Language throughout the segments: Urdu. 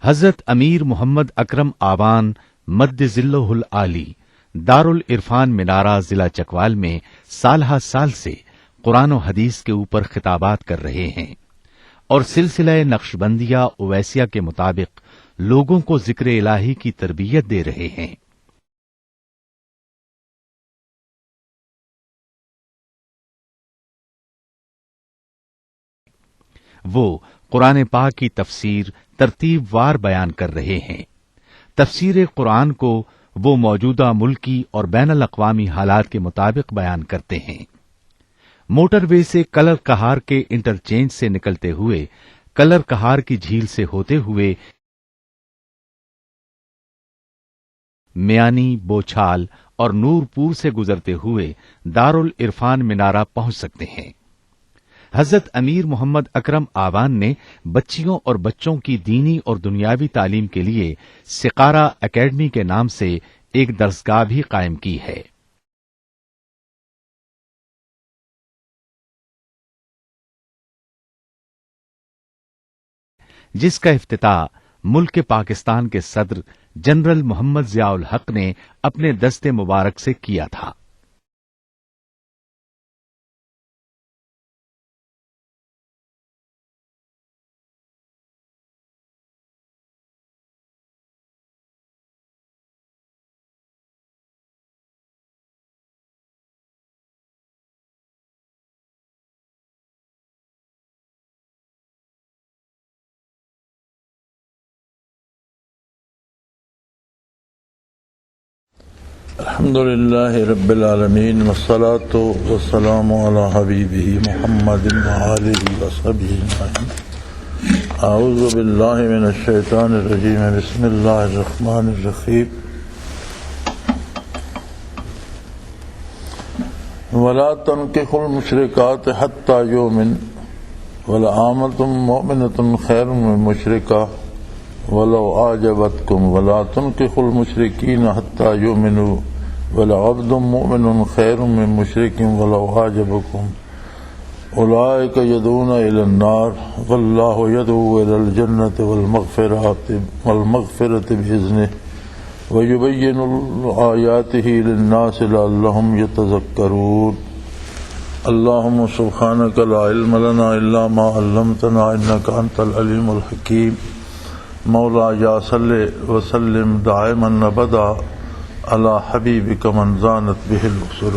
حضرت امیر محمد اکرم آوان مد ذلہ العالی دارالعرفان منارہ ضلع چکوال میں سالہ سال سے قرآن و حدیث کے اوپر خطابات کر رہے ہیں اور سلسلہ نقشبندیہ اویسیہ کے مطابق لوگوں کو ذکر الہی کی تربیت دے رہے ہیں۔ وہ قرآن پاک کی تفسیر ترتیب وار بیان کر رہے ہیں۔ تفسیر قرآن کو وہ موجودہ ملکی اور بین الاقوامی حالات کے مطابق بیان کرتے ہیں۔ موٹر وے سے کلر کہار کے انٹرچینج سے نکلتے ہوئے کلر کہار کی جھیل سے ہوتے ہوئے میانی، بوچھال اور نور پور سے گزرتے ہوئے دارالعرفان منارہ پہنچ سکتے ہیں۔ حضرت امیر محمد اکرم آوان نے بچیوں اور بچوں کی دینی اور دنیاوی تعلیم کے لیے سقارہ اکیڈمی کے نام سے ایک درسگاہ بھی قائم کی ہے۔ جس کا افتتاح ملک پاکستان کے صدر جنرل محمد ضیاء الحق نے اپنے دست مبارک سے کیا تھا۔ الحمد للہ رب العالمین والصلاة والسلام علی حبیبہ محمد وآلہ وصحبہ اجمعین۔ اعوذ باللہ من الشیطان الرجیم، بسم اللہ الرحمن الرحیم۔ ولا تنکحوا المشرکات حتی یؤمن ولأمۃ مؤمنۃ خیر من مشرکہ ولو اعجبتکم ولا تنکحوا المشرکین حتی یؤمنوا ولعبد مؤمن خیر من مشرک ولو اعجبکم اولئک یدعون الی النار واللہ یدعو الی الجنۃ والمغفرۃ بإذنہ ویبین آیاتہ للناس لعلہم یتذکرون۔ اللہم سبحانک لا علم لنا الا ما علمتنا انک انت العلیم الحکیم۔ مولا یا صلی وسلم دائما ابدا علی حبیبک من زانت بہ البصر۔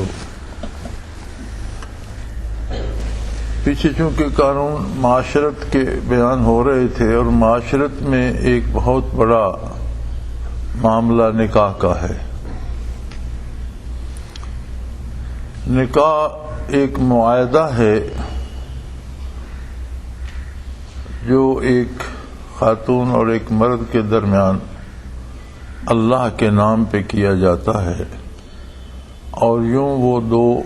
پیچھے چونکہ قانون معاشرت کے بیان ہو رہے تھے اور معاشرت میں ایک بہت بڑا معاملہ نکاح کا ہے۔ نکاح ایک معاہدہ ہے جو ایک خاتون اور ایک مرد کے درمیان اللہ کے نام پہ کیا جاتا ہے، اور یوں وہ دو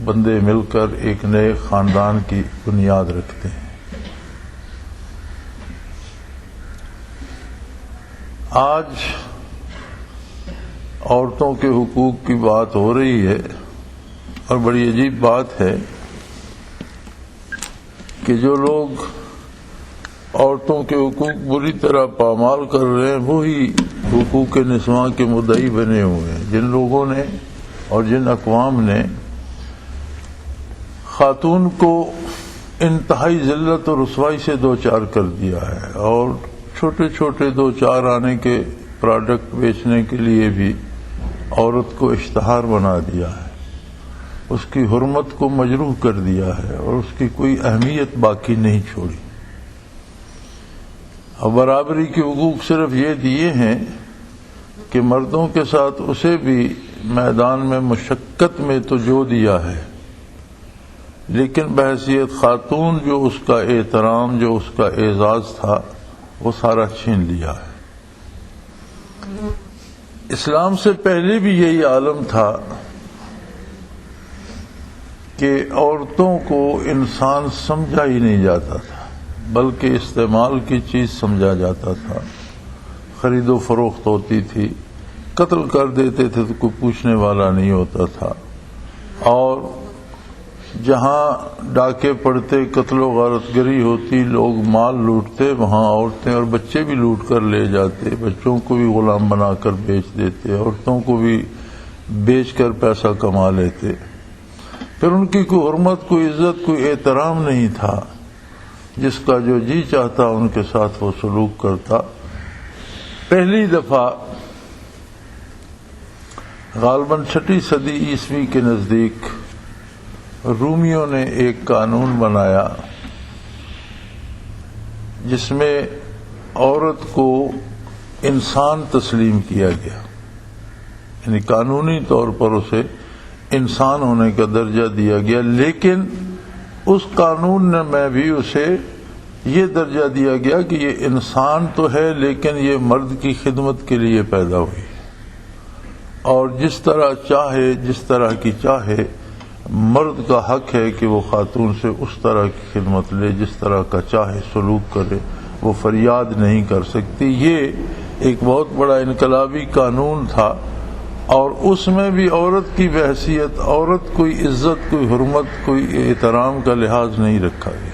بندے مل کر ایک نئے خاندان کی بنیاد رکھتے ہیں۔ آج عورتوں کے حقوق کی بات ہو رہی ہے، اور بڑی عجیب بات ہے کہ جو لوگ عورتوں کے حقوق بری طرح پامال کر رہے ہیں وہی حقوق نسواں کے مدعی بنے ہوئے ہیں۔ جن لوگوں نے اور جن اقوام نے خاتون کو انتہائی ذلت اور رسوائی سے دوچار کر دیا ہے، اور چھوٹے چھوٹے دو چار آنے کے پروڈکٹ بیچنے کے لیے بھی عورت کو اشتہار بنا دیا ہے، اس کی حرمت کو مجروح کر دیا ہے، اور اس کی کوئی اہمیت باقی نہیں چھوڑی۔ اور برابری کے حقوق صرف یہ دیے ہیں کہ مردوں کے ساتھ اسے بھی میدان میں مشقت میں تو جو دیا ہے، لیکن بحیثیت خاتون جو اس کا احترام، جو اس کا اعزاز تھا، وہ سارا چھین لیا ہے۔ اسلام سے پہلے بھی یہی عالم تھا کہ عورتوں کو انسان سمجھا ہی نہیں جاتا تھا، بلکہ استعمال کی چیز سمجھا جاتا تھا۔ خرید و فروخت ہوتی تھی، قتل کر دیتے تھے تو کوئی پوچھنے والا نہیں ہوتا تھا، اور جہاں ڈاکے پڑتے، قتل و غارت گری ہوتی، لوگ مال لوٹتے، وہاں عورتیں اور بچے بھی لوٹ کر لے جاتے، بچوں کو بھی غلام بنا کر بیچ دیتے، عورتوں کو بھی بیچ کر پیسہ کما لیتے۔ پھر ان کی کوئی حرمت، کوئی عزت، کوئی احترام نہیں تھا، جس کا جو جی چاہتا ان کے ساتھ وہ سلوک کرتا۔ پہلی دفعہ غالباً 6 صدی عیسوی کے نزدیک رومیوں نے ایک قانون بنایا جس میں عورت کو انسان تسلیم کیا گیا، یعنی قانونی طور پر اسے انسان ہونے کا درجہ دیا گیا، لیکن اس قانون میں بھی اسے یہ درجہ دیا گیا کہ یہ انسان تو ہے لیکن یہ مرد کی خدمت کے لیے پیدا ہوئی، اور جس طرح چاہے، جس طرح کی چاہے، مرد کا حق ہے کہ وہ خاتون سے اس طرح کی خدمت لے، جس طرح کا چاہے سلوک کرے، وہ فریاد نہیں کر سکتی۔ یہ ایک بہت بڑا انقلابی قانون تھا، اور اس میں بھی عورت کی بحیثیت، عورت کوئی عزت، کوئی حرمت، کوئی احترام کا لحاظ نہیں رکھا گیا۔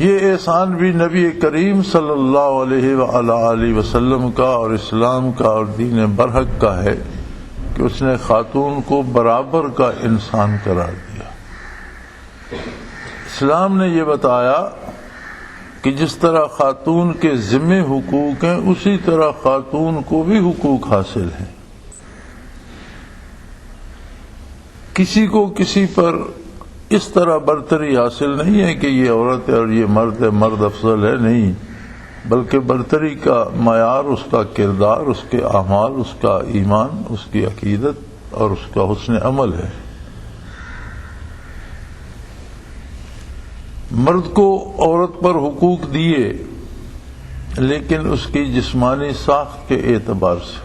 یہ احسان بھی نبی کریم صلی اللہ علیہ وآلہ وسلم کا اور اسلام کا اور دین برحق کا ہے کہ اس نے خاتون کو برابر کا انسان قرار دیا۔ اسلام نے یہ بتایا کہ جس طرح خاتون کے ذمہ حقوق ہیں اسی طرح خاتون کو بھی حقوق حاصل ہیں۔ کسی کو کسی پر اس طرح برتری حاصل نہیں ہے کہ یہ عورت ہے اور یہ مرد ہے، مرد افضل ہے، نہیں، بلکہ برتری کا معیار اس کا کردار، اس کے اعمال، اس کا ایمان، اس کی عقیدت اور اس کا حسن عمل ہے۔ مرد کو عورت پر حقوق دیے، لیکن اس کی جسمانی ساخت کے اعتبار سے۔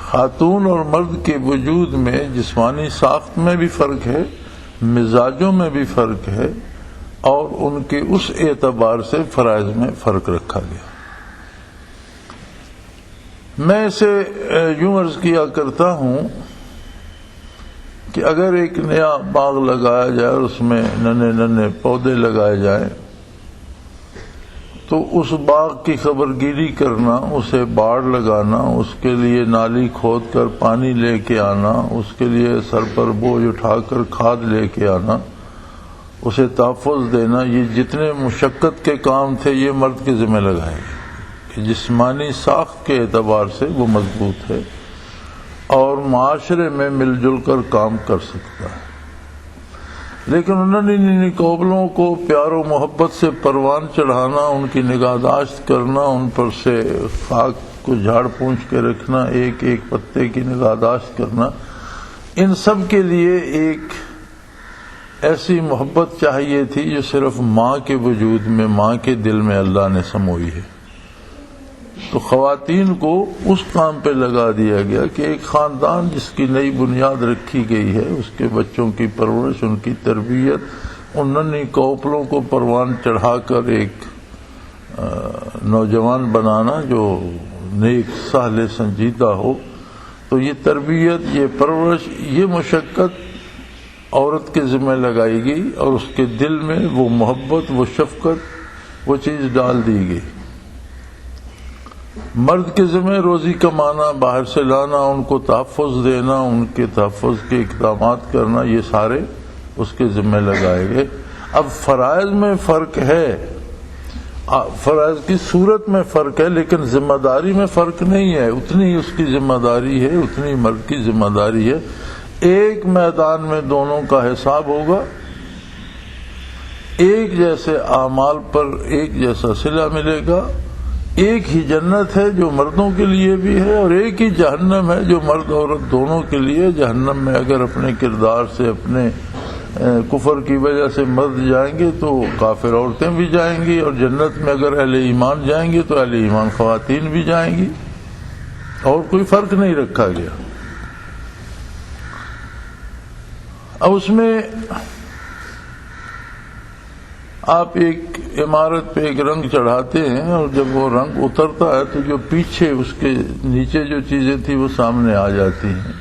خاتون اور مرد کے وجود میں جسمانی ساخت میں بھی فرق ہے، مزاجوں میں بھی فرق ہے، اور ان کے اس اعتبار سے فرائض میں فرق رکھا گیا۔ میں اسے یوں عرض کیا کرتا ہوں کہ اگر ایک نیا باغ لگایا جائے اور اس میں ننے ننے پودے لگائے جائیں تو اس باغ کی خبرگیری کرنا، اسے باڑ لگانا، اس کے لیے نالی کھود کر پانی لے کے آنا، اس کے لیے سر پر بوجھ اٹھا کر کھاد لے کے آنا، اسے تحفظ دینا، یہ جتنے مشقت کے کام تھے یہ مرد کے ذمہ لگائے گئے کہ جسمانی ساخت کے اعتبار سے وہ مضبوط ہے اور معاشرے میں مل جل کر کام کر سکتا ہے۔ لیکن انہوں قوبلوں کو پیار و محبت سے پروان چڑھانا، ان کی نگہداشت کرنا، ان پر سے خاک کو جھاڑ پونچھ کے رکھنا، ایک ایک پتے کی نگہداشت کرنا، ان سب کے لیے ایک ایسی محبت چاہیے تھی جو صرف ماں کے وجود میں، ماں کے دل میں اللہ نے سموئی ہے۔ تو خواتین کو اس کام پہ لگا دیا گیا کہ ایک خاندان جس کی نئی بنیاد رکھی گئی ہے، اس کے بچوں کی پرورش، ان کی تربیت، ان ننھی کوپلوں کو پروان چڑھا کر ایک نوجوان بنانا جو نیک، صالح، سنجیدہ ہو، تو یہ تربیت، یہ پرورش، یہ مشقت عورت کے ذمہ لگائی گئی اور اس کے دل میں وہ محبت، وہ شفقت، وہ چیز ڈال دی گئی۔ مرد کے ذمہ روزی کمانا، باہر سے لانا، ان کو تحفظ دینا، ان کے تحفظ کے اقدامات کرنا، یہ سارے اس کے ذمہ لگائے گئے۔ اب فرائض میں فرق ہے، فرائض کی صورت میں فرق ہے، لیکن ذمہ داری میں فرق نہیں ہے۔ اتنی اس کی ذمہ داری ہے، اتنی مرد کی ذمہ داری ہے۔ ایک میدان میں دونوں کا حساب ہوگا، ایک جیسے اعمال پر ایک جیسا صلہ ملے گا۔ ایک ہی جنت ہے جو مردوں کے لیے بھی ہے، اور ایک ہی جہنم ہے جو مرد عورت دونوں کے لیے۔ جہنم میں اگر اپنے کردار سے، اپنے کفر کی وجہ سے مرد جائیں گے تو کافر عورتیں بھی جائیں گی، اور جنت میں اگر اہل ایمان جائیں گے تو اہل ایمان خواتین بھی جائیں گی، اور کوئی فرق نہیں رکھا گیا۔ اب اس میں آپ ایک عمارت پہ ایک رنگ چڑھاتے ہیں، اور جب وہ رنگ اترتا ہے تو جو پیچھے اس کے نیچے جو چیزیں تھیں وہ سامنے آ جاتی ہیں۔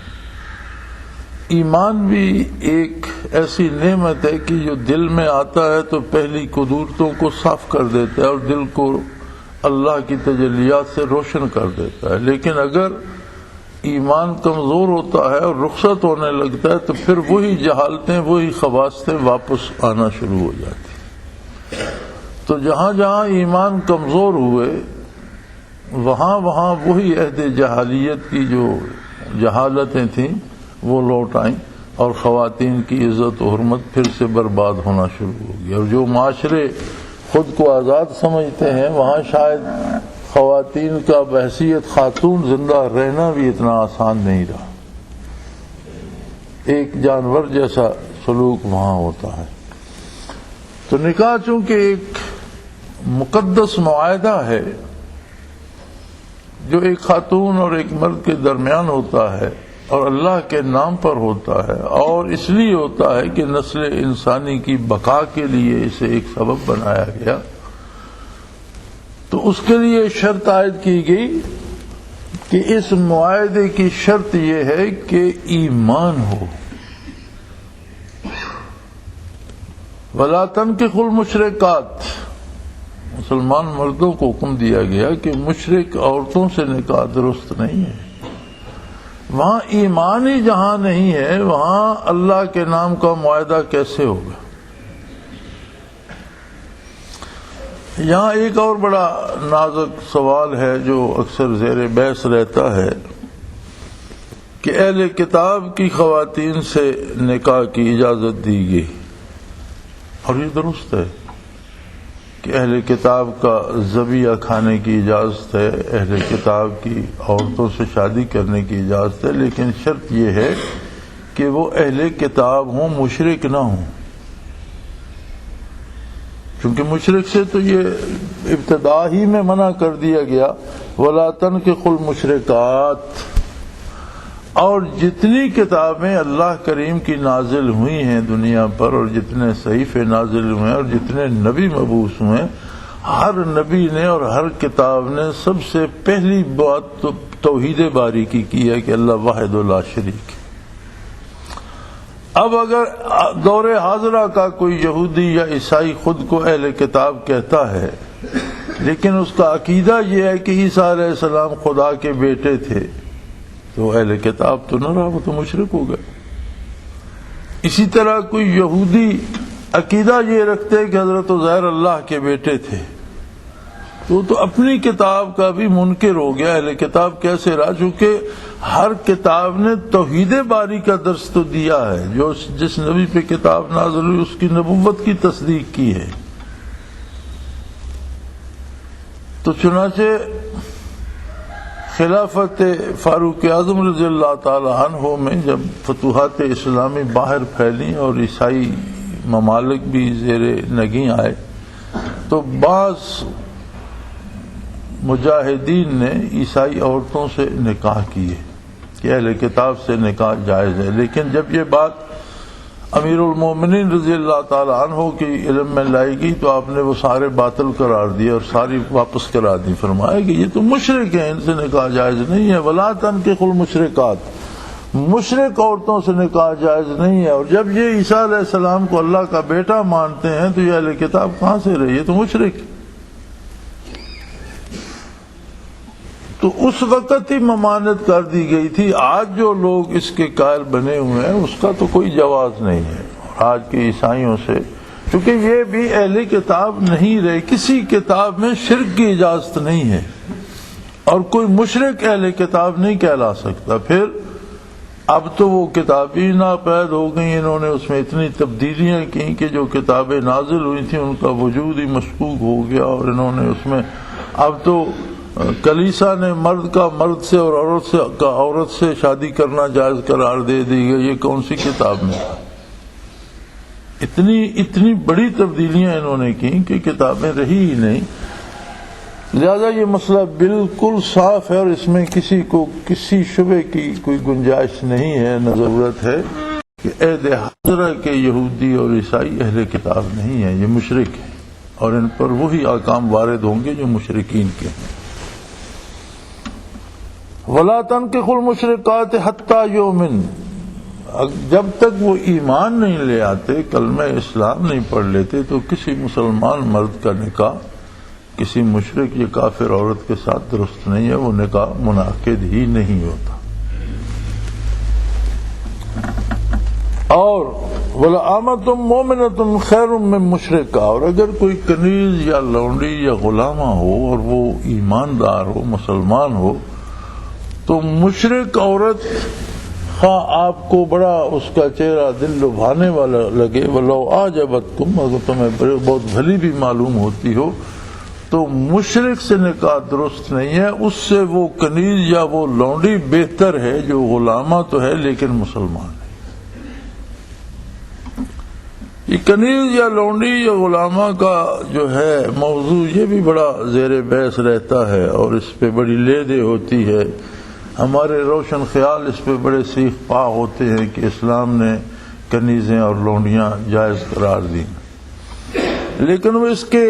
ایمان بھی ایک ایسی نعمت ہے کہ جو دل میں آتا ہے تو پہلی قدورتوں کو صاف کر دیتا ہے اور دل کو اللہ کی تجلیات سے روشن کر دیتا ہے، لیکن اگر ایمان کمزور ہوتا ہے اور رخصت ہونے لگتا ہے تو پھر وہی جہالتیں، وہی خباثتیں واپس آنا شروع ہو جاتی۔ تو جہاں جہاں ایمان کمزور ہوئے وہاں وہاں وہی عہد جہالیت کی جو جہالتیں تھیں وہ لوٹ آئیں اور خواتین کی عزت و حرمت پھر سے برباد ہونا شروع ہو گئی، اور جو معاشرے خود کو آزاد سمجھتے ہیں وہاں شاید خواتین کا بحیثیت خاتون زندہ رہنا بھی اتنا آسان نہیں رہا، ایک جانور جیسا سلوک وہاں ہوتا ہے۔ تو نکاح چونکہ ایک مقدس معاہدہ ہے جو ایک خاتون اور ایک مرد کے درمیان ہوتا ہے اور اللہ کے نام پر ہوتا ہے، اور اس لیے ہوتا ہے کہ نسل انسانی کی بقا کے لیے اسے ایک سبب بنایا گیا، تو اس کے لیے شرط عائد کی گئی کہ اس معاہدے کی شرط یہ ہے کہ ایمان ہو۔ وَلَا تَنكِحُوا الْمُشْرِكَاتِ، مسلمان مردوں کو حکم دیا گیا کہ مشرک عورتوں سے نکاح درست نہیں ہے۔ وہاں ایمان ہی جہاں نہیں ہے وہاں اللہ کے نام کا معاہدہ کیسے ہوگا؟ یہاں ایک اور بڑا نازک سوال ہے جو اکثر زیر بحث رہتا ہے کہ اہل کتاب کی خواتین سے نکاح کی اجازت دی گئی، اور یہ درست ہے کہ اہل کتاب کا ذبیحہ کھانے کی اجازت ہے، اہل کتاب کی عورتوں سے شادی کرنے کی اجازت ہے، لیکن شرط یہ ہے کہ وہ اہل کتاب ہوں، مشرک نہ ہوں، کیونکہ مشرک سے تو یہ ابتدا ہی میں منع کر دیا گیا وَلَا تَنكِحُوا الْمُشْرِكَاتِ۔ اور جتنی کتابیں اللہ کریم کی نازل ہوئی ہیں دنیا پر، اور جتنے صحیفے نازل ہوئے اور جتنے نبی مبعوث ہوئے، ہر نبی نے اور ہر کتاب نے سب سے پہلی بات تو توحید باری کی ہے کہ اللہ واحد لا شریک۔ اب اگر دور حاضرہ کا کوئی یہودی یا عیسائی خود کو اہل کتاب کہتا ہے لیکن اس کا عقیدہ یہ ہے کہ عیسیٰ علیہ السلام خدا کے بیٹے تھے، تو اہل کتاب تو نہ رہا، وہ تو مشرک ہو گئے۔ اسی طرح کوئی یہودی عقیدہ یہ رکھتے کہ حضرت عزیر اللہ کے بیٹے تھے، تو اپنی کتاب کا بھی منکر ہو گیا، اہل کتاب کیسے رہا؟ چونکہ ہر کتاب نے توحید باری کا درس تو دیا ہے، جو جس نبی پہ کتاب نازل ہوئی اس کی نبوت کی تصدیق کی ہے۔ تو چنانچہ خلافت فاروق اعظم رضی اللہ تعالی عنہ میں جب فتوحات اسلامی باہر پھیلیں اور عیسائی ممالک بھی زیر نگیں آئے، تو بعض مجاہدین نے عیسائی عورتوں سے نکاح کیے کہ اہل کتاب سے نکاح جائز ہے، لیکن جب یہ بات امیر المومنین رضی اللہ تعالی عنہ کی علم میں لائی گئی تو آپ نے وہ سارے باطل قرار دیے اور ساری واپس کرا دی، فرمایا کہ یہ تو مشرک ہیں، ان سے نکاح جائز نہیں ہے۔ وَلَا تَنكِحُوا الْمُشْرِكَاتِ، مشرک عورتوں سے نکاح جائز نہیں ہے۔ اور جب یہ عیسیٰ علیہ السلام کو اللہ کا بیٹا مانتے ہیں تو یہ اہل کتاب کہاں سے رہی؟ یہ تو مشرک۔ تو اس وقت ہی ممانعت کر دی گئی تھی، آج جو لوگ اس کے قائل بنے ہوئے ہیں اس کا تو کوئی جواز نہیں ہے۔ آج کے عیسائیوں سے، چونکہ یہ بھی اہل کتاب نہیں رہے، کسی کتاب میں شرک کی اجازت نہیں ہے اور کوئی مشرک اہل کتاب نہیں کہلا سکتا۔ پھر اب تو وہ کتابیں ناپید ہو گئیں، انہوں نے اس میں اتنی تبدیلیاں کی کہ جو کتابیں نازل ہوئی تھیں ان کا وجود ہی مشکوک ہو گیا، اور انہوں نے اس میں اب تو کلیسا نے مرد کا مرد سے اور عورت سے شادی کرنا جائز قرار دے دی گئی۔ یہ کون سی کتاب میں؟ اتنی بڑی تبدیلیاں انہوں نے کی کہ کتابیں رہی ہی نہیں۔ لہذا یہ مسئلہ بالکل صاف ہے اور اس میں کسی کو کسی شبے کی کوئی گنجائش نہیں ہے، نہ ضرورت ہے کہ عہد حاضرہ کے یہودی اور عیسائی اہل کتاب نہیں ہیں، یہ مشرک ہیں اور ان پر وہی احکام وارد ہوں گے جو مشرکین کے ہیں۔ وَلَا تَنكِحُوا الْمُشْرِكَاتِ حَتَّى يُؤْمِنْ، جب تک وہ ایمان نہیں لے آتے، کلمہ اسلام نہیں پڑھ لیتے، تو کسی مسلمان مرد کا نکاح کسی مشرک یا کافر عورت کے ساتھ درست نہیں ہے، وہ نکاح منعقد ہی نہیں ہوتا۔ اور وَلَأَمَةٌ مُؤْمِنَةٌ خَيْرٌ مِّن مُشْرِكَةٍ، اور اگر کوئی کنیز یا لونڈی یا غلامہ ہو اور وہ ایماندار ہو، مسلمان ہو، تو مشرک عورت خواہ آپ کو بڑا اس کا چہرہ دل لبھانے والا لگے، وَلَوْ أَعْجَبَتْكُمْ، اگر تمہیں بہت بھلی بھی معلوم ہوتی ہو، تو مشرک سے نکاح درست نہیں ہے، اس سے وہ کنیز یا وہ لونڈی بہتر ہے جو غلامہ تو ہے لیکن مسلمان ہے۔ یہ کنیز یا لونڈی یا غلامہ کا جو ہے موضوع یہ بھی بڑا زیر بحث رہتا ہے، اور اس پہ بڑی لیدے ہوتی ہے۔ ہمارے روشن خیال اس پہ بڑے سیخ پا ہوتے ہیں کہ اسلام نے کنیزیں اور لونڈیاں جائز قرار دیں، لیکن وہ اس کے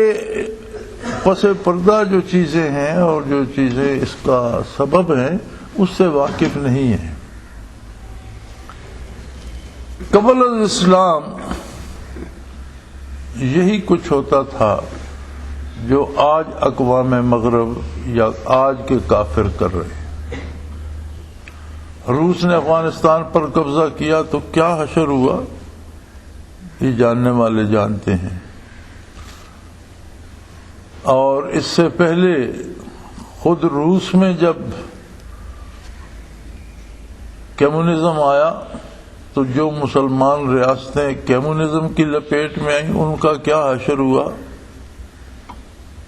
پس پردہ جو چیزیں ہیں اور جو چیزیں اس کا سبب ہیں اس سے واقف نہیں ہیں۔ قبل الاسلام یہی کچھ ہوتا تھا جو آج اقوام مغرب یا آج کے کافر کر رہے ہیں۔ روس نے افغانستان پر قبضہ کیا تو کیا حشر ہوا، یہ جاننے والے جانتے ہیں۔ اور اس سے پہلے خود روس میں جب کمیونزم آیا تو جو مسلمان ریاستیں کمیونزم کی لپیٹ میں آئیں ان کا کیا حشر ہوا،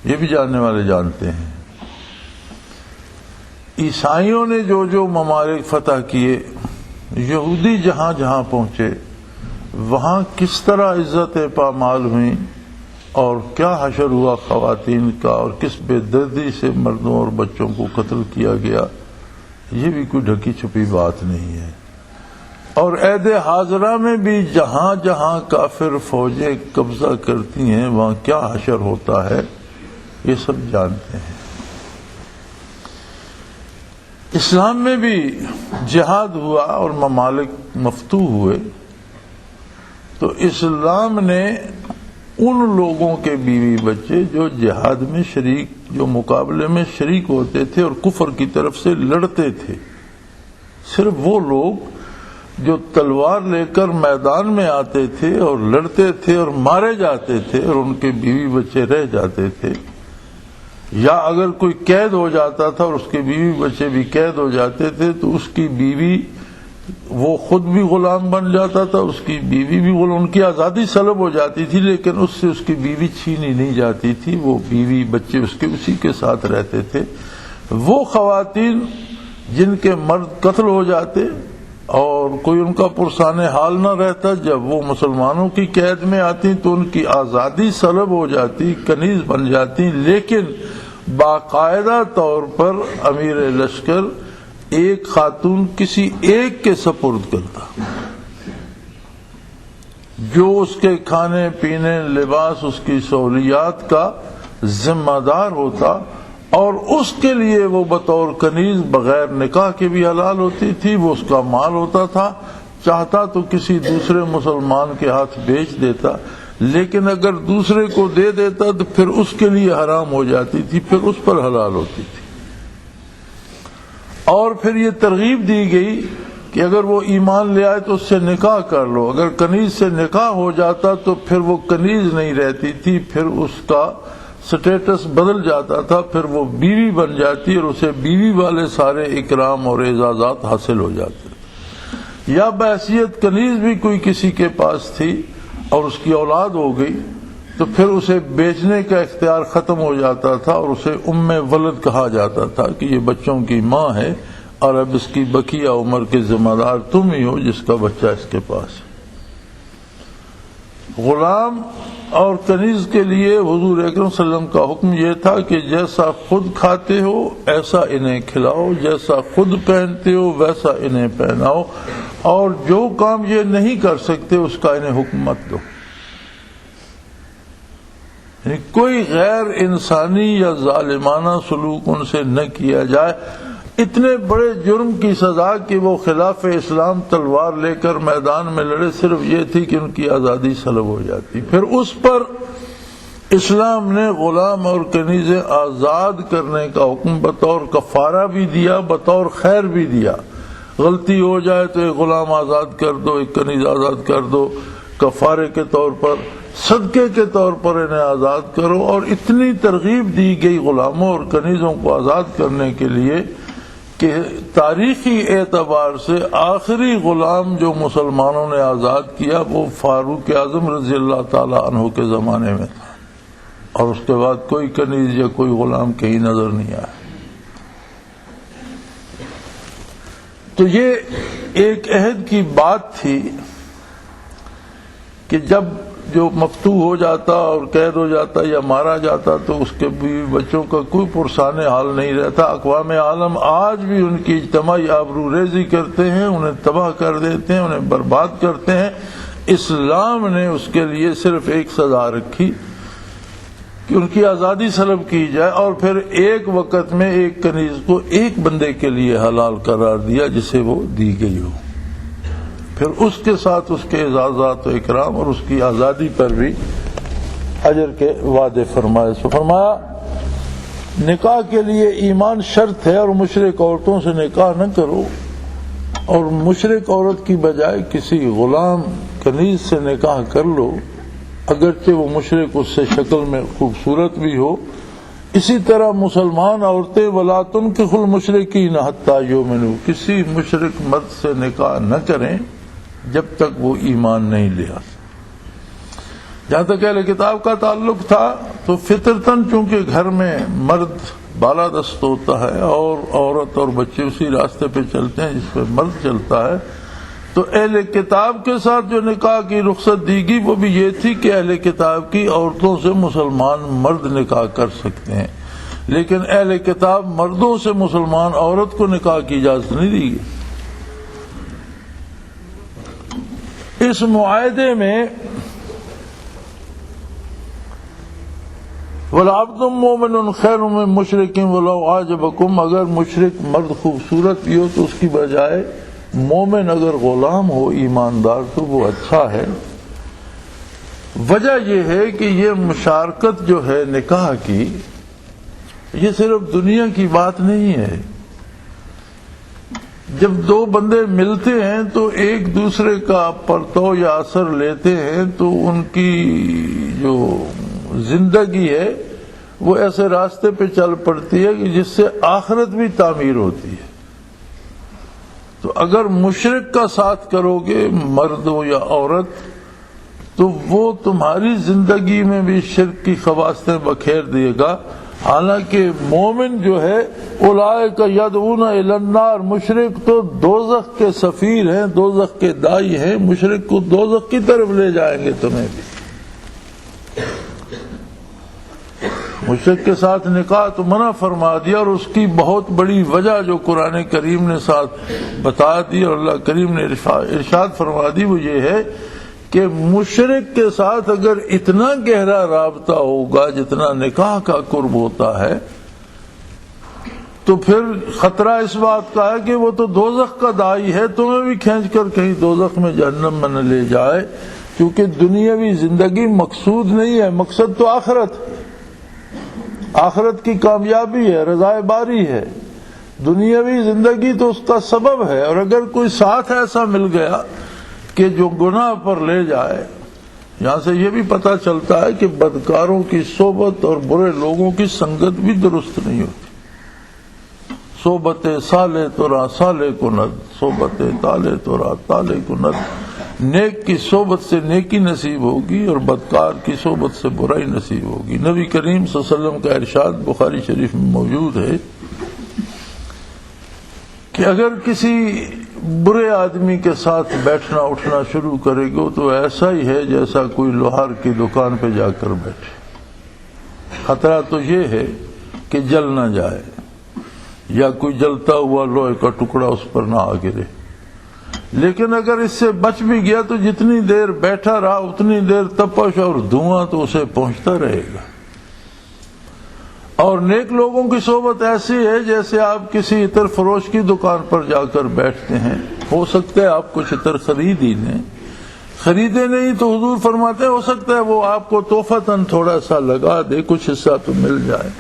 یہ بھی جاننے والے جانتے ہیں۔ عیسائیوں نے جو جو ممالک فتح کیے، یہودی جہاں جہاں پہنچے وہاں کس طرح عزتیں پامال ہوئیں اور کیا حشر ہوا خواتین کا، اور کس بے دردی سے مردوں اور بچوں کو قتل کیا گیا، یہ بھی کوئی ڈھکی چھپی بات نہیں ہے۔ اور عہد حاضرہ میں بھی جہاں جہاں کافر فوجیں قبضہ کرتی ہیں وہاں کیا حشر ہوتا ہے، یہ سب جانتے ہیں۔ اسلام میں بھی جہاد ہوا اور ممالک مفتوح ہوئے، تو اسلام نے ان لوگوں کے بیوی بچے جو جہاد میں شریک، جو مقابلے میں شریک ہوتے تھے اور کفر کی طرف سے لڑتے تھے، صرف وہ لوگ جو تلوار لے کر میدان میں آتے تھے اور لڑتے تھے اور مارے جاتے تھے اور ان کے بیوی بچے رہ جاتے تھے، یا اگر کوئی قید ہو جاتا تھا اور اس کے بیوی بچے بھی قید ہو جاتے تھے تو اس کی بیوی، وہ خود بھی غلام بن جاتا تھا، اس کی بیوی بھی غلام، ان کی آزادی سلب ہو جاتی تھی لیکن اس سے اس کی بیوی چھینی نہیں جاتی تھی، وہ بیوی بچے اس کے اسی کے ساتھ رہتے تھے۔ وہ خواتین جن کے مرد قتل ہو جاتے اور کوئی ان کا پرسان حال نہ رہتا، جب وہ مسلمانوں کی قید میں آتی تو ان کی آزادی سلب ہو جاتی، کنیز بن جاتی، لیکن باقاعدہ طور پر امیر لشکر ایک خاتون کسی ایک کے سپرد کرتا، جو اس کے کھانے پینے، لباس، اس کی سہولیات کا ذمہ دار ہوتا، اور اس کے لیے وہ بطور کنیز بغیر نکاح کے بھی حلال ہوتی تھی، وہ اس کا مال ہوتا تھا، چاہتا تو کسی دوسرے مسلمان کے ہاتھ بیچ دیتا، لیکن اگر دوسرے کو دے دیتا تو پھر اس کے لیے حرام ہو جاتی تھی، پھر اس پر حلال ہوتی تھی۔ اور پھر یہ ترغیب دی گئی کہ اگر وہ ایمان لے آئے تو اس سے نکاح کر لو، اگر کنیز سے نکاح ہو جاتا تو پھر وہ کنیز نہیں رہتی تھی، پھر اس کا سٹیٹس بدل جاتا تھا، پھر وہ بیوی بن جاتی اور اسے بیوی والے سارے اکرام اور اعزازات حاصل ہو جاتے۔ یا بحیثیت کنیز بھی کوئی کسی کے پاس تھی اور اس کی اولاد ہو گئی تو پھر اسے بیچنے کا اختیار ختم ہو جاتا تھا اور اسے ام ولد کہا جاتا تھا کہ یہ بچوں کی ماں ہے اور اب اس کی بقیہ عمر کے ذمہ دار تم ہی ہو جس کا بچہ اس کے پاس ہے۔ غلام اور کنیز کے لیے حضور اکرم صلی اللہ علیہ وسلم کا حکم یہ تھا کہ جیسا خود کھاتے ہو ایسا انہیں کھلاؤ، جیسا خود پہنتے ہو ویسا انہیں پہناؤ، اور جو کام یہ نہیں کر سکتے اس کا انہیں حکم مت دو۔ یعنی کوئی غیر انسانی یا ظالمانہ سلوک ان سے نہ کیا جائے۔ اتنے بڑے جرم کی سزا کہ وہ خلاف اسلام تلوار لے کر میدان میں لڑے، صرف یہ تھی کہ ان کی آزادی سلب ہو جاتی۔ پھر اس پر اسلام نے غلام اور کنیزیں آزاد کرنے کا حکم بطور کفارہ بھی دیا، بطور خیر بھی دیا۔ غلطی ہو جائے تو ایک غلام آزاد کر دو، ایک کنیز آزاد کر دو، کفارے کے طور پر، صدقے کے طور پر انہیں آزاد کرو۔ اور اتنی ترغیب دی گئی غلاموں اور کنیزوں کو آزاد کرنے کے لیے کہ تاریخی اعتبار سے آخری غلام جو مسلمانوں نے آزاد کیا وہ فاروق اعظم رضی اللہ تعالی عنہ کے زمانے میں تھا، اور اس کے بعد کوئی کنیز یا کوئی غلام کہیں نظر نہیں آیا۔ تو یہ ایک عہد کی بات تھی کہ جب جو مفتوح ہو جاتا اور قید ہو جاتا یا مارا جاتا تو اس کے بیوی بچوں کا کوئی پرسان حال نہیں رہتا۔ اقوام عالم آج بھی ان کی اجتماعی آبرو ریزی کرتے ہیں، انہیں تباہ کر دیتے ہیں، انہیں برباد کرتے ہیں۔ اسلام نے اس کے لیے صرف ایک سزا رکھی کہ ان کی آزادی سلب کی جائے، اور پھر ایک وقت میں ایک کنیز کو ایک بندے کے لیے حلال قرار دیا جسے وہ دی گئی ہو، پھر اس کے ساتھ اس کے اعزازات و اکرام اور اس کی آزادی پر بھی اجر کے وعدے فرمائے۔ سو فرمایا نکاح کے لیے ایمان شرط ہے، اور مشرک عورتوں سے نکاح نہ کرو، اور مشرک عورت کی بجائے کسی غلام کنیز سے نکاح کر لو، اگرچہ وہ مشرک اس سے شکل میں خوبصورت بھی ہو۔ اسی طرح مسلمان عورتیں ولا تنکحوا المشرکین حتی یؤمنوا، کسی مشرک مرد سے نکاح نہ کریں جب تک وہ ایمان نہیں لے آتے۔ جہاں تک اہل کتاب کا تعلق تھا تو فطرتاً چونکہ گھر میں مرد بالادست ہوتا ہے اور عورت اور بچے اسی راستے پہ چلتے ہیں جس پہ مرد چلتا ہے، تو اہل کتاب کے ساتھ جو نکاح کی رخصت دی گئی وہ بھی یہ تھی کہ اہل کتاب کی عورتوں سے مسلمان مرد نکاح کر سکتے ہیں، لیکن اہل کتاب مردوں سے مسلمان عورت کو نکاح کی اجازت نہیں دی گئی۔ اس معاہدے میں وَالْعَبْدُ مُؤْمِنٌ خَيْرٌ مِّن مُّشْرِكٍ وَلَوْ أَعْجَبَكُمْ، اگر مشرک مرد خوبصورت بھی ہو تو اس کی بجائے مومن اگر غلام ہو ایماندار تو وہ اچھا ہے۔ وجہ یہ ہے کہ یہ مشارکت جو ہے نکاح کی، یہ صرف دنیا کی بات نہیں ہے۔ جب دو بندے ملتے ہیں تو ایک دوسرے کا پرتو یا اثر لیتے ہیں تو ان کی جو زندگی ہے وہ ایسے راستے پہ چل پڑتی ہے کہ جس سے آخرت بھی تعمیر ہوتی ہے۔ تو اگر مشرک کا ساتھ کرو گے مرد ہو یا عورت تو وہ تمہاری زندگی میں بھی شرک کی خواصیں بکھیر دے گا، حالانکہ مومن جو ہے اولئک یدعون الی النار، مشرک تو دوزخ کے سفیر ہیں، دوزخ کے داعی ہیں، مشرک کو دوزخ کی طرف لے جائیں گے تمہیں بھی۔ مشرک کے ساتھ نکاح تو منع فرما دیا، اور اس کی بہت بڑی وجہ جو قرآن کریم نے ساتھ بتا دی اور اللہ کریم نے ارشاد فرما دی وہ یہ ہے کہ مشرک کے ساتھ اگر اتنا گہرا رابطہ ہوگا جتنا نکاح کا قرب ہوتا ہے تو پھر خطرہ اس بات کا ہے کہ وہ تو دوزخ کا داعی ہے، تمہیں بھی کھینچ کر کہیں دوزخ میں جہنم میں نہ لے جائے، کیونکہ دنیاوی زندگی مقصود نہیں ہے، مقصد تو آخرت کی کامیابی ہے، رضائے باری ہے۔ دنیاوی زندگی تو اس کا سبب ہے، اور اگر کوئی ساتھ ایسا مل گیا کہ جو گناہ پر لے جائے، یہاں سے یہ بھی پتہ چلتا ہے کہ بدکاروں کی صحبت اور برے لوگوں کی سنگت بھی درست نہیں ہوتی۔ صحبت صالح تو راہ صالح کو ند، صحبت تالے تو راہ تالے کو ند۔ نیک کی صحبت سے نیکی نصیب ہوگی اور بدکار کی صحبت سے برائی نصیب ہوگی۔ نبی کریم صلی اللہ علیہ وسلم کا ارشاد بخاری شریف میں موجود ہے کہ اگر کسی برے آدمی کے ساتھ بیٹھنا اٹھنا شروع کرے گا تو ایسا ہی ہے جیسا کوئی لوہار کی دکان پہ جا کر بیٹھے۔ خطرہ تو یہ ہے کہ جل نہ جائے یا کوئی جلتا ہوا لوہے کا ٹکڑا اس پر نہ آ گرے، لیکن اگر اس سے بچ بھی گیا تو جتنی دیر بیٹھا رہا اتنی دیر تپش اور دھواں تو اسے پہنچتا رہے گا۔ اور نیک لوگوں کی صحبت ایسی ہے جیسے آپ کسی عطر فروش کی دکان پر جا کر بیٹھتے ہیں، ہو سکتا ہے آپ کچھ عطر خرید ہی لیں، خریدے نہیں تو حضور فرماتے ہیں ہو سکتا ہے وہ آپ کو تحفتاً تھوڑا سا لگا دے، کچھ حصہ تو مل جائے۔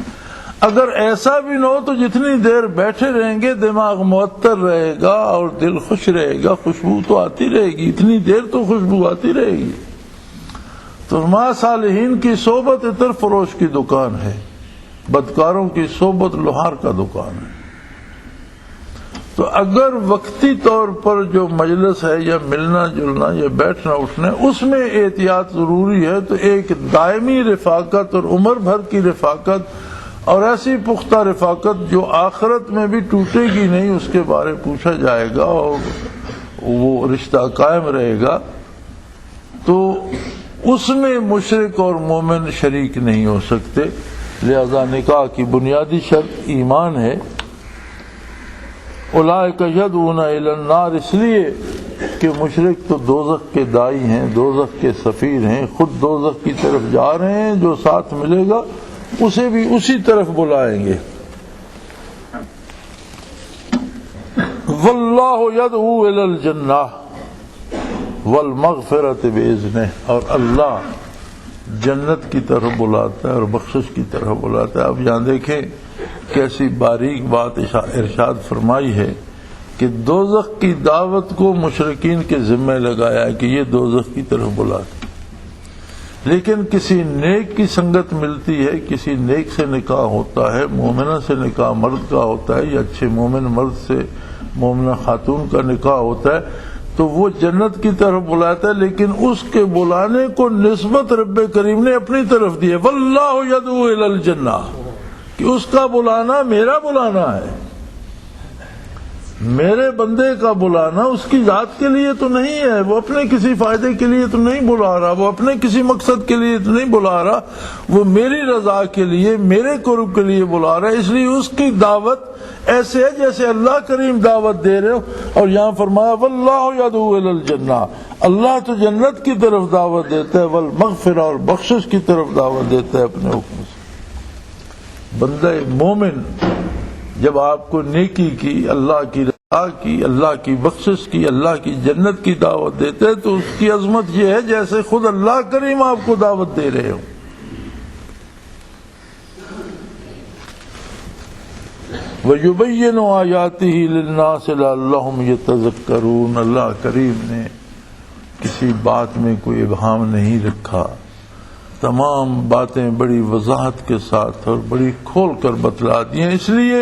اگر ایسا بھی نہ ہو تو جتنی دیر بیٹھے رہیں گے دماغ معطر رہے گا اور دل خوش رہے گا، خوشبو تو آتی رہے گی، اتنی دیر تو خوشبو آتی رہے گی۔ تو فرمایا صالحین کی صحبت عطر فروش کی دکان ہے، بدکاروں کی صحبت لوہار کا دکان ہے۔ تو اگر وقتی طور پر جو مجلس ہے یا ملنا جلنا یا بیٹھنا اٹھنا اس میں احتیاط ضروری ہے، تو ایک دائمی رفاقت اور عمر بھر کی رفاقت اور ایسی پختہ رفاقت جو آخرت میں بھی ٹوٹے گی نہیں، اس کے بارے پوچھا جائے گا اور وہ رشتہ قائم رہے گا، تو اس میں مشرک اور مومن شریک نہیں ہو سکتے۔ لہذا نکاح کی بنیادی شرط ایمان ہے۔ اولئک یدعون الی النار، اس لیے کہ مشرک تو دوزخ کے داعی ہیں، دوزخ کے سفیر ہیں، خود دوزخ کی طرف جا رہے ہیں، جو ساتھ ملے گا اسے بھی اسی طرف بلائیں گے۔ واللہ یدعو الی الجنہ والمغفرۃ باذنہ، اور اللہ جنت کی طرف بلاتا ہے اور بخشش کی طرف بلاتا ہے۔ اب یہاں دیکھیں کیسی باریک بات ارشاد فرمائی ہے کہ دوزخ کی دعوت کو مشرکین کے ذمہ لگایا ہے کہ یہ دوزخ کی طرف بلاتے، لیکن کسی نیک کی سنگت ملتی ہے، کسی نیک سے نکاح ہوتا ہے، مومنہ سے نکاح مرد کا ہوتا ہے یا اچھے مومن مرد سے مومنہ خاتون کا نکاح ہوتا ہے، تو وہ جنت کی طرف بلاتا ہے، لیکن اس کے بلانے کو نسبت رب کریم نے اپنی طرف دی ہے۔ واللہ یدعو الی الجنہ، کہ اس کا بلانا میرا بلانا ہے، میرے بندے کا بلانا اس کی ذات کے لیے تو نہیں ہے، وہ اپنے کسی فائدے کے لیے تو نہیں بلا رہا، وہ اپنے کسی مقصد کے لیے تو نہیں بلا رہا، وہ میری رضا کے لیے میرے قرب کے لیے بلا رہا ہے۔ اس لیے اس کی دعوت ایسے ہے جیسے اللہ کریم دعوت دے رہے ہو۔ اور یہاں فرمایا واللہ یدعو الی الجنہ، اللہ تو جنت کی طرف دعوت دیتا ہے، والمغفرہ، اور بخشش کی طرف دعوت دیتا ہے اپنے حکم سے۔ بندہ مومن جب آپ کو نیکی کی، اللہ کی رضا کی، اللہ کی بخشش کی، اللہ کی جنت کی دعوت دیتے ہیں تو اس کی عظمت یہ ہے جیسے خود اللہ کریم آپ کو دعوت دے رہے ہو۔ وَيُبَيِّنُ آیَاتِهِ لِلنَّاسِ لَعَلَّهُمْ يَتَذَكَّرُونَ، اللہ کریم نے کسی بات میں کوئی ابہام نہیں رکھا، تمام باتیں بڑی وضاحت کے ساتھ اور بڑی کھول کر بتلا دی ہیں، اس لیے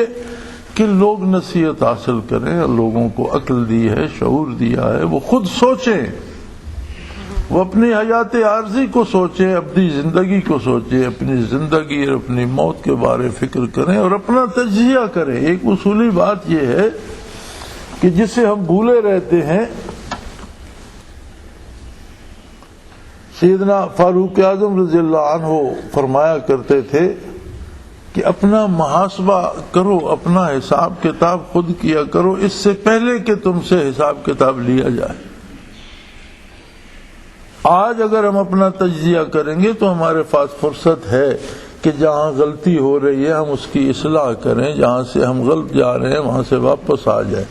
کہ لوگ نصیحت حاصل کریں، اور لوگوں کو عقل دی ہے، شعور دیا ہے، وہ خود سوچیں، وہ اپنی حیات عارضی کو سوچیں، اپنی زندگی کو سوچیں، اپنی زندگی اور اپنی موت کے بارے فکر کریں اور اپنا تجزیہ کریں۔ ایک اصولی بات یہ ہے کہ جسے ہم بھولے رہتے ہیں، سیدنا فاروق اعظم رضی اللہ عنہ فرمایا کرتے تھے کہ اپنا محاسبہ کرو، اپنا حساب کتاب خود کیا کرو اس سے پہلے کہ تم سے حساب کتاب لیا جائے۔ آج اگر ہم اپنا تجزیہ کریں گے تو ہمارے پاس فرصت ہے کہ جہاں غلطی ہو رہی ہے ہم اس کی اصلاح کریں، جہاں سے ہم غلط جا رہے ہیں وہاں سے واپس آ جائیں۔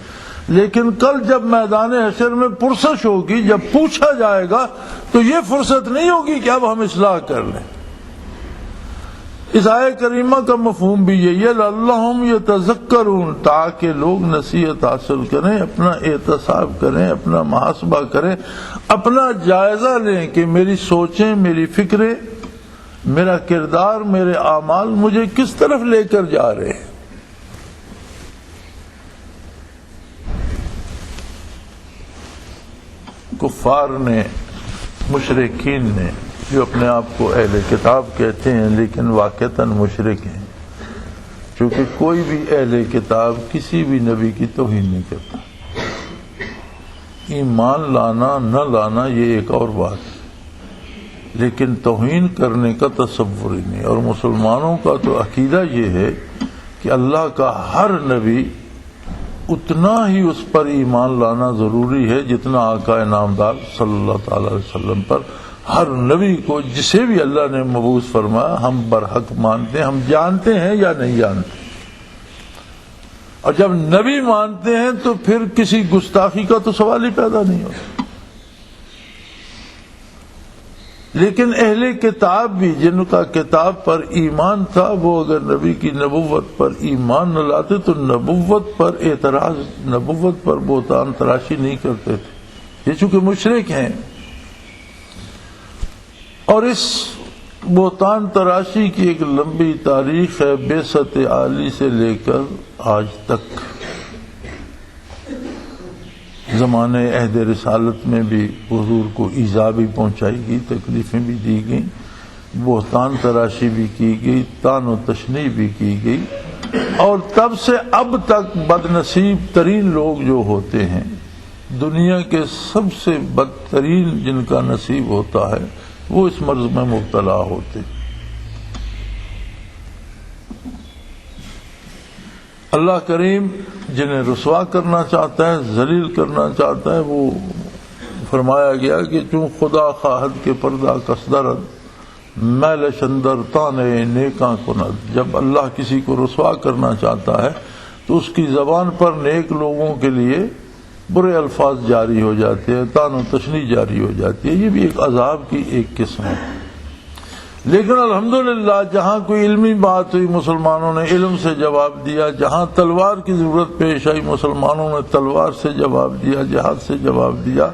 لیکن کل جب میدان حشر میں پرسش ہوگی، جب پوچھا جائے گا تو یہ فرصت نہیں ہوگی کہ اب ہم اصلاح کر لیں۔ اس آیت کریمہ کا مفہوم بھی یہی ہے لعلہم یتذکرون، تاکہ لوگ نصیحت حاصل کریں، اپنا احتساب کریں، اپنا محاسبہ کریں، اپنا جائزہ لیں کہ میری سوچیں، میری فکریں، میرا کردار، میرے اعمال مجھے کس طرف لے کر جا رہے ہیں۔ کفار نے، مشرکین نے، جو اپنے آپ کو اہل کتاب کہتے ہیں لیکن واقعتاً مشرک ہیں، چونکہ کوئی بھی اہل کتاب کسی بھی نبی کی توہین نہیں کرتا۔ ایمان لانا نہ لانا یہ ایک اور بات ہے، لیکن توہین کرنے کا تصور ہی نہیں۔ اور مسلمانوں کا تو عقیدہ یہ ہے کہ اللہ کا ہر نبی اتنا ہی اس پر ایمان لانا ضروری ہے جتنا آقا انعامدار صلی اللہ تعالی علیہ وسلم پر ہر نبی کو جسے بھی اللہ نے مبعوث فرمایا ہم برحق مانتے ہیں، ہم جانتے ہیں یا نہیں جانتے، اور جب نبی مانتے ہیں تو پھر کسی گستاخی کا تو سوال ہی پیدا نہیں ہوتا۔ لیکن اہل کتاب بھی جن کا کتاب پر ایمان تھا، وہ اگر نبی کی نبوت پر ایمان نہ لاتے تو نبوت پر اعتراض، نبوت پر بہتان تراشی نہیں کرتے تھے، یہ چونکہ مشرک ہیں، اور اس بہتان تراشی کی ایک لمبی تاریخ ہے، بعثت عالی سے لے کر آج تک۔ زمانے عہد رسالت میں بھی حضور کو ایذا بھی پہنچائی گئی، تکلیفیں بھی دی گئیں، بہتان تراشی بھی کی گئی، طعن و تشنیع بھی کی گئی، اور تب سے اب تک بد نصیب ترین لوگ جو ہوتے ہیں، دنیا کے سب سے بدترین جن کا نصیب ہوتا ہے، وہ اس مرض میں مبتلا ہوتے۔ اللہ کریم جنہیں رسوا کرنا چاہتا ہے، ذلیل کرنا چاہتا ہے، وہ فرمایا گیا کہ چون خدا خواہد کے پردہ کسدرد میل شندر تانے نیکاں کند۔ جب اللہ کسی کو رسوا کرنا چاہتا ہے تو اس کی زبان پر نیک لوگوں کے لیے برے الفاظ جاری ہو جاتے ہیں، طعن و تشنیع جاری ہو جاتی ہے، یہ بھی ایک عذاب کی ایک قسم ہے۔ لیکن الحمدللہ جہاں کوئی علمی بات ہوئی مسلمانوں نے علم سے جواب دیا، جہاں تلوار کی ضرورت پیش آئی مسلمانوں نے تلوار سے جواب دیا، جہاد سے جواب دیا،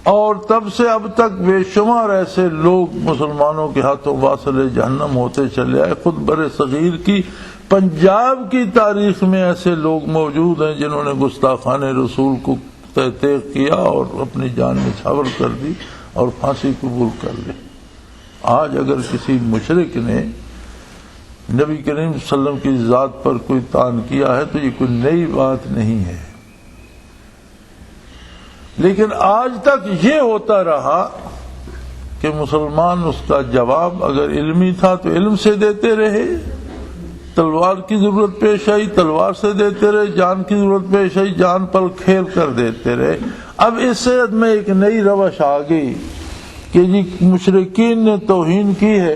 اور تب سے اب تک بے شمار ایسے لوگ مسلمانوں کے ہاتھوں واصل جہنم ہوتے چلے آئے۔ خود بر صغیر کی پنجاب کی تاریخ میں ایسے لوگ موجود ہیں جنہوں نے گستاخان رسول کو تیغ کیا اور اپنی جان نچھاور کر دی اور پھانسی قبول کر لی۔ آج اگر کسی مشرک نے نبی کریم صلی اللہ علیہ وسلم کی ذات پر کوئی طعن کیا ہے تو یہ کوئی نئی بات نہیں ہے، لیکن آج تک یہ ہوتا رہا کہ مسلمان اس کا جواب اگر علمی تھا تو علم سے دیتے رہے، تلوار کی ضرورت پیش آئی تلوار سے دیتے رہے، جان کی ضرورت پیش آئی جان پر کھیل کر دیتے رہے۔ اب اس صورت میں ایک نئی روش آ گئی کہ جی مشرکین نے توہین کی ہے،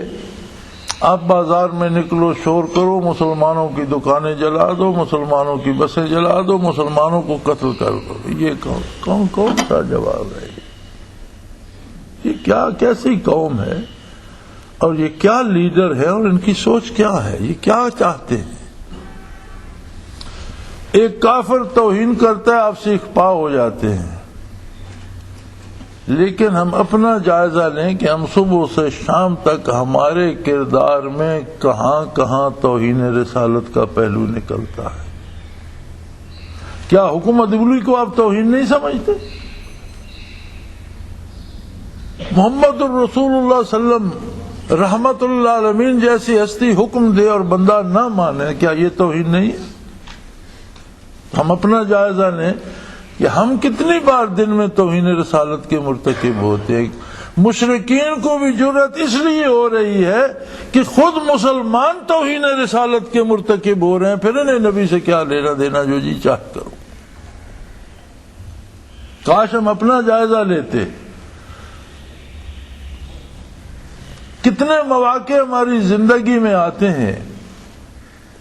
آپ بازار میں نکلو شور کرو، مسلمانوں کی دکانیں جلا دو، مسلمانوں کی بسیں جلا دو، مسلمانوں کو قتل کر دو۔ یہ کون سا جواب ہے؟ یہ کیا کیسی قوم ہے اور یہ کیا لیڈر ہے اور ان کی سوچ کیا ہے؟ یہ کیا چاہتے ہیں؟ ایک کافر توہین کرتا ہے آپ سے اخفا ہو جاتے ہیں، لیکن ہم اپنا جائزہ لیں کہ ہم صبح سے شام تک ہمارے کردار میں کہاں کہاں توہین رسالت کا پہلو نکلتا ہے۔ کیا حکومت ابلی کو آپ توہین نہیں سمجھتے؟ محمد الرسول اللہ صلی اللہ علیہ وسلم رحمت اللہ العالمین جیسی ہستی حکم دے اور بندہ نہ مانے، کیا یہ توہین نہیں ہے؟ ہم اپنا جائزہ لیں کہ ہم کتنی بار دن میں توہین رسالت کے مرتکب ہوتے ہیں۔ مشرکین کو بھی جرأت اس لیے ہو رہی ہے کہ خود مسلمان توہین رسالت کے مرتکب ہو رہے ہیں، پھر انہیں نبی سے کیا لینا دینا، جو جی چاہ کرو۔ کاش ہم اپنا جائزہ لیتے۔ کتنے مواقع ہماری زندگی میں آتے ہیں،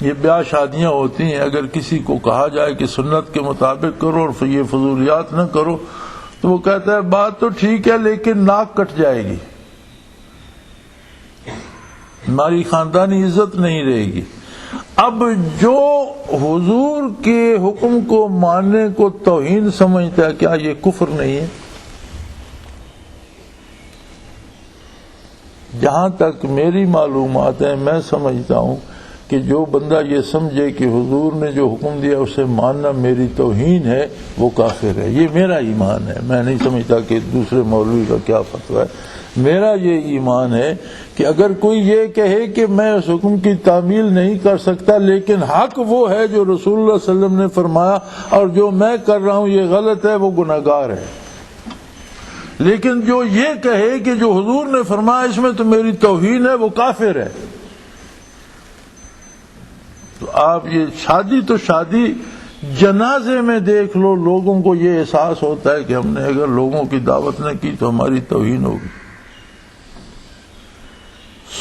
یہ بیاہ شادیاں ہوتی ہیں، اگر کسی کو کہا جائے کہ سنت کے مطابق کرو اور یہ فضولیات نہ کرو تو وہ کہتا ہے بات تو ٹھیک ہے لیکن ناک کٹ جائے گی، ہماری خاندانی عزت نہیں رہے گی۔ اب جو حضور کے حکم کو ماننے کو توہین سمجھتا ہے، کیا یہ کفر نہیں ہے؟ جہاں تک میری معلومات ہیں میں سمجھتا ہوں کہ جو بندہ یہ سمجھے کہ حضور نے جو حکم دیا اسے ماننا میری توہین ہے، وہ کافر ہے۔ یہ میرا ایمان ہے، میں نہیں سمجھتا کہ دوسرے مولوی کا کیا فتویٰ ہے۔ میرا یہ ایمان ہے کہ اگر کوئی یہ کہے کہ میں اس حکم کی تعمیل نہیں کر سکتا لیکن حق وہ ہے جو رسول اللہ صلی اللہ علیہ وسلم نے فرمایا اور جو میں کر رہا ہوں یہ غلط ہے، وہ گناہگار ہے۔ لیکن جو یہ کہے کہ جو حضور نے فرمایا اس میں تو میری توہین ہے، وہ کافر ہے۔ تو آپ یہ شادی تو شادی جنازے میں دیکھ لو، لوگوں کو یہ احساس ہوتا ہے کہ ہم نے اگر لوگوں کی دعوت نہ کی تو ہماری توہین ہوگی۔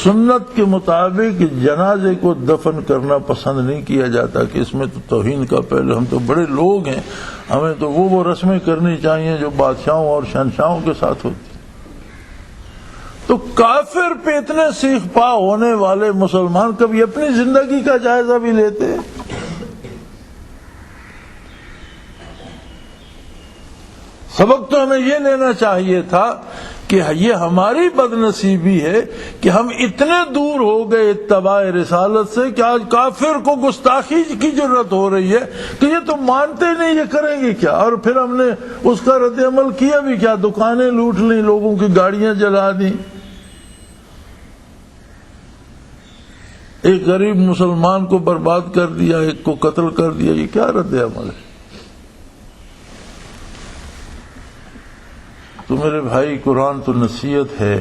سنت کے مطابق جنازے کو دفن کرنا پسند نہیں کیا جاتا کہ اس میں تو توہین کا پہلے، ہم تو بڑے لوگ ہیں، ہمیں تو وہ رسمیں کرنی چاہیے جو بادشاہوں اور شہنشاہوں کے ساتھ ہوتی۔ تو کافر پہ اتنے سیخ پا ہونے والے مسلمان کبھی اپنی زندگی کا جائزہ بھی لیتے؟ سبق تو ہمیں یہ لینا چاہیے تھا کہ یہ ہماری بد نصیبی ہے کہ ہم اتنے دور ہو گئے اتباع رسالت سے کہ آج کافر کو گستاخی کی جرت ہو رہی ہے کہ یہ تو مانتے نہیں، یہ کریں گے کیا؟ اور پھر ہم نے اس کا رد عمل کیا بھی کیا؟ دکانیں لوٹ لیں، لوگوں کی گاڑیاں جلا دیں، ایک غریب مسلمان کو برباد کر دیا، ایک کو قتل کر دیا، یہ کیا رد عمل ہے؟ تو میرے بھائی، قرآن تو نصیحت ہے،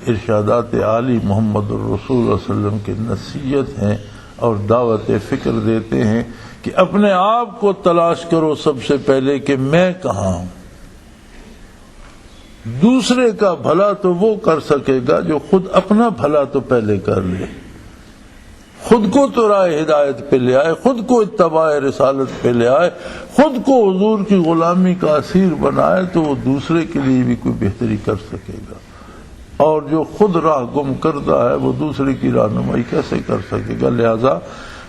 ارشادات عالی محمد الرسول صلی اللہ علیہ وسلم کی نصیحت ہیں اور دعوت فکر دیتے ہیں کہ اپنے آپ کو تلاش کرو سب سے پہلے کہ میں کہاں ہوں۔ دوسرے کا بھلا تو وہ کر سکے گا جو خود اپنا بھلا تو پہلے کر لے، خود کو تو راہ ہدایت پہ لے آئے، خود کو اتباع رسالت پہ لے آئے، خود کو حضور کی غلامی کا اسیر بنائے، تو وہ دوسرے کے لیے بھی کوئی بہتری کر سکے گا۔ اور جو خود راہ گم کرتا ہے وہ دوسرے کی رہنمائی کیسے کر سکے گا؟ لہذا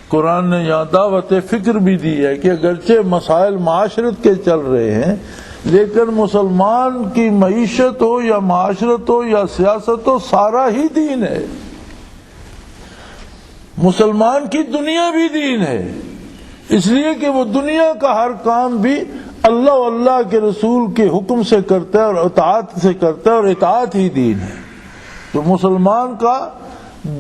قرآن نے یہاں دعوت فکر بھی دی ہے کہ اگرچہ مسائل معاشرت کے چل رہے ہیں، لیکن مسلمان کی معیشت ہو یا معاشرت ہو یا سیاست ہو، سارا ہی دین ہے۔ مسلمان کی دنیا بھی دین ہے، اس لیے کہ وہ دنیا کا ہر کام بھی اللہ و اللہ کے رسول کے حکم سے کرتا ہے اور اطاعت سے کرتا ہے، اور اطاعت ہی دین ہے۔ تو مسلمان کا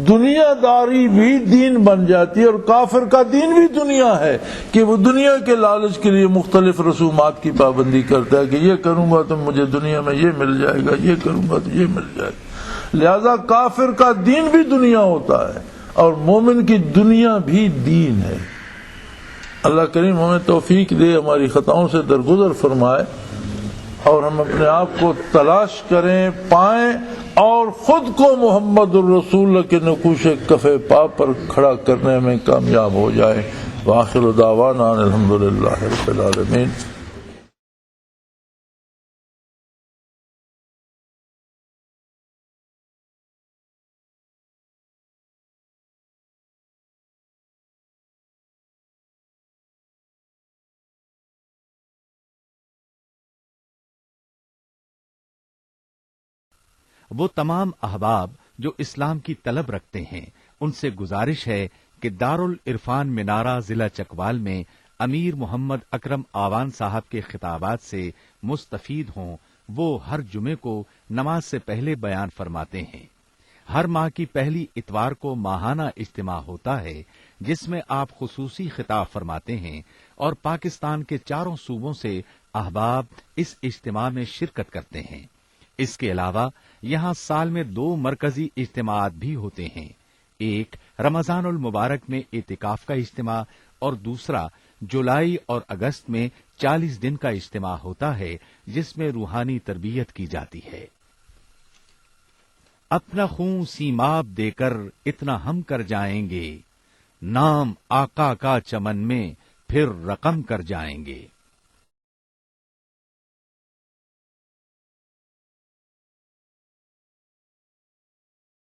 دنیا داری بھی دین بن جاتی ہے، اور کافر کا دین بھی دنیا ہے کہ وہ دنیا کے لالچ کے لیے مختلف رسومات کی پابندی کرتا ہے کہ یہ کروں گا تو مجھے دنیا میں یہ مل جائے گا، یہ کروں گا تو یہ مل جائے گا۔ لہذا کافر کا دین بھی دنیا ہوتا ہے اور مومن کی دنیا بھی دین ہے۔ اللہ کریم ہمیں توفیق دے، ہماری خطاؤں سے درگزر فرمائے، اور ہم اپنے آپ کو تلاش کریں، پائیں، اور خود کو محمد الرسول کے نقوش کف پا پر کھڑا کرنے میں کامیاب ہو جائیں۔ وآخر دعوانا الحمدللہ رب العالمین۔ وہ تمام احباب جو اسلام کی طلب رکھتے ہیں، ان سے گزارش ہے کہ دارالعرفان منارہ ضلع چکوال میں امیر محمد اکرم آوان صاحب کے خطابات سے مستفید ہوں۔ وہ ہر جمعے کو نماز سے پہلے بیان فرماتے ہیں۔ ہر ماہ کی پہلی اتوار کو ماہانہ اجتماع ہوتا ہے جس میں آپ خصوصی خطاب فرماتے ہیں، اور پاکستان کے چاروں صوبوں سے احباب اس اجتماع میں شرکت کرتے ہیں۔ اس کے علاوہ یہاں سال میں 2 مرکزی اجتماعات بھی ہوتے ہیں، ایک رمضان المبارک میں اعتکاف کا اجتماع، اور دوسرا جولائی اور اگست میں 40 دن کا اجتماع ہوتا ہے جس میں روحانی تربیت کی جاتی ہے۔ اپنا خون سیماب دے کر اتنا ہم کر جائیں گے، نام آقا کا چمن میں پھر رقم کر جائیں گے۔